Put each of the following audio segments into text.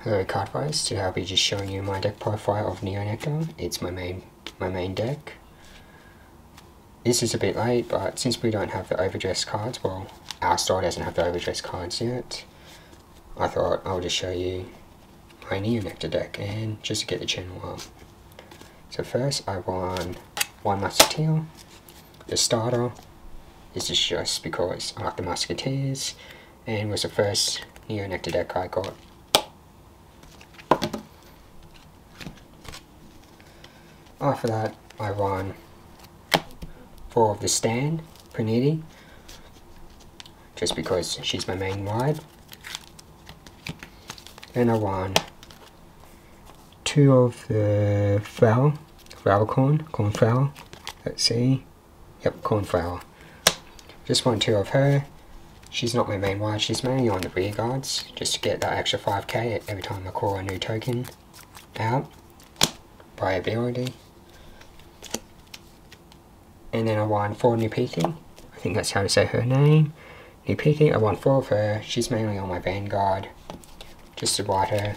Hello CardFighters, today I'll be just showing you my deck profile of Nectar. It's my main deck. This is a bit late, but since we don't have the Overdress cards, well, our store doesn't have the Overdress cards yet, I thought I'll just show you my Nectar deck and just to get the channel up. So first I won one Musketeer. The starter, this is just because I like the Musketeers and was the first Nectar deck I got. After that, I won 4 of the stand, Peony, just because she's my main ride. Then I won 2 of the cornflower, let's see, yep, cornflower. Just won 2 of her. She's not my main ride, she's mainly on the rear guards, just to get that extra 5k every time I call a new token out by ability. And then I won 4 Nectar, I think that's how to say her name. Nectar, I won 4 of her. She's mainly on my Vanguard, just to ride her.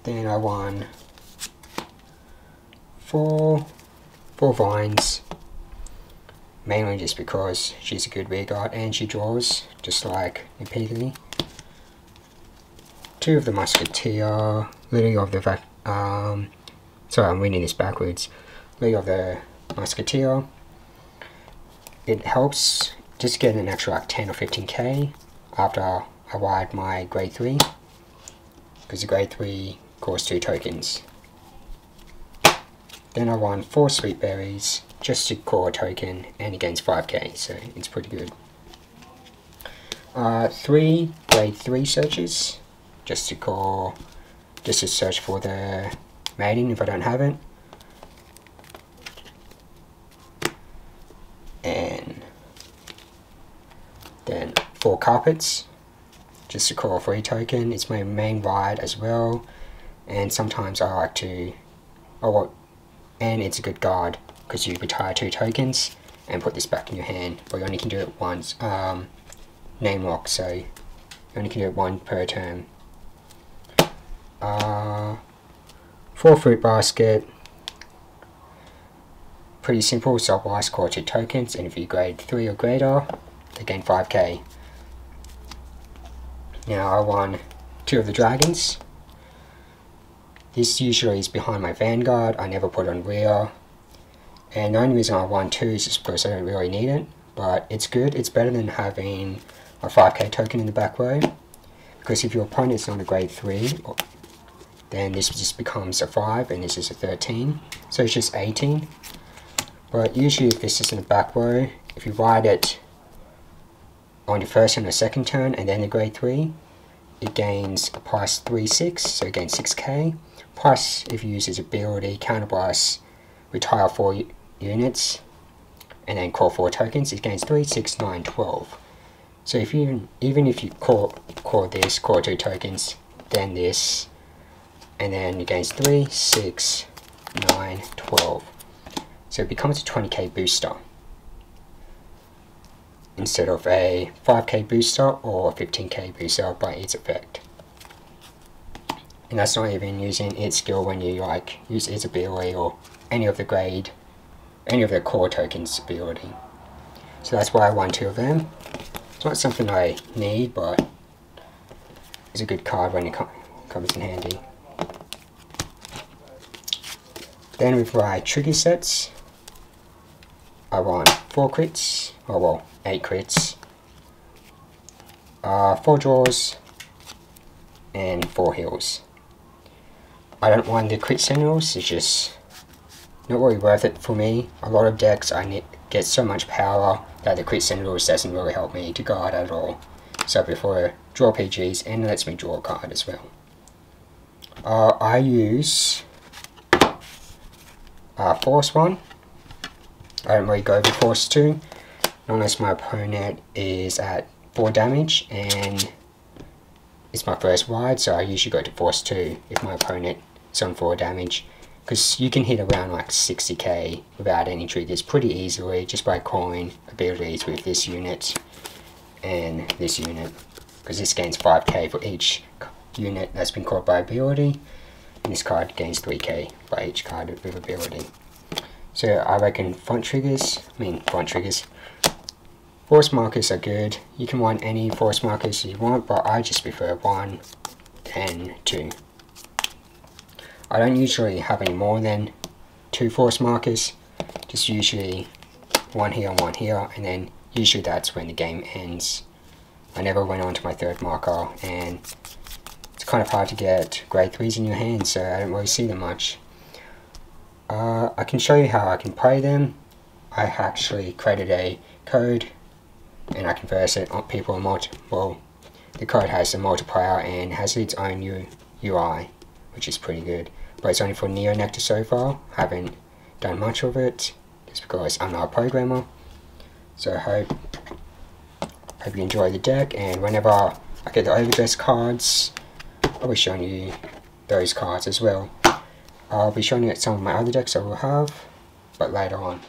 Then I won 4 vines, mainly just because she's a good rear guard and she draws, just like Nectar. 2 of the Musketeer, Lily of the sorry, I'm reading this backwards. Lily of the Musketeer. It helps just get an extra like 10 or 15k after I ride my grade 3, because the grade 3 costs 2 tokens. Then I won 4 sweet berries just to call a token and it gains 5k, so it's pretty good. 3 grade 3 searches just to search for the mating if I don't have it. And then 4 carpets just to call a free token. It's my main ride as well, and sometimes I like to and it's a good guard because you retire 2 tokens and put this back in your hand, but you only can do it once. Name lock, so you only can do it 1 per turn. 4 fruit basket. Pretty simple, so I score 2 tokens, and if you grade 3 or greater, they gain 5k. Now I won 2 of the dragons. This usually is behind my Vanguard, I never put on rear. And the only reason I won 2 is just because I don't really need it, but it's good. It's better than having a 5k token in the back row, because if your opponent's not a grade 3, then this just becomes a 5 and this is a 13, so it's just 18. But usually if this is in the back row, if you ride it on the first and the second turn and then the grade 3, it gains a price 3/6, so it gains 6k. Plus if you use his ability, counterblast, retire 4 units, and then call 4 tokens, it gains 3, 6, 9, 12. So if you even if you call 2 tokens, then this, and then it gains 3, 6, 9, 12. So it becomes a 20k booster instead of a 5k booster or 15k booster by its effect. And that's not even using its skill when you like use its ability or any of the core tokens ability. So that's why I won 2 of them. It's not something I need, but it's a good card when it comes in handy. Then with my trigger sets, I won 4 crits, oh well, 8 crits, 4 draws, and 4 heals. I don't mind the crit sentinels, it's just not really worth it for me. A lot of decks I get so much power that the crit sentinels doesn't really help me to guard at all. So I prefer draw PGs, and it lets me draw a card as well. I use Force 1. I don't really go over Force 2 unless my opponent is at 4 damage and it's my first ride, so I usually go to Force 2 if my opponent is on 4 damage, because you can hit around like 60k without any triggers pretty easily just by calling abilities with this unit and this unit. because this gains 5k for each unit that's been caught by ability, and this card gains 3k by each card with ability. So I reckon force markers are good. You can want any force markers you want, but I just prefer 1 and 2. I don't usually have any more than 2 force markers, just usually 1 here and 1 here, and then usually that's when the game ends. I never went on to my 3rd marker, and it's kind of hard to get grade 3s in your hand, so I don't really see them much. I can show you how I can play them. I actually created a code and I converse it on people on well, the code has a multiplier and has its own UI, which is pretty good. But it's only for Nectar so far. Haven't done much of it just because I'm not a programmer. So I hope you enjoy the deck, and whenever I get the Overdress cards, I'll be showing you those cards as well. I'll be showing you some of my other decks I will have, but later on.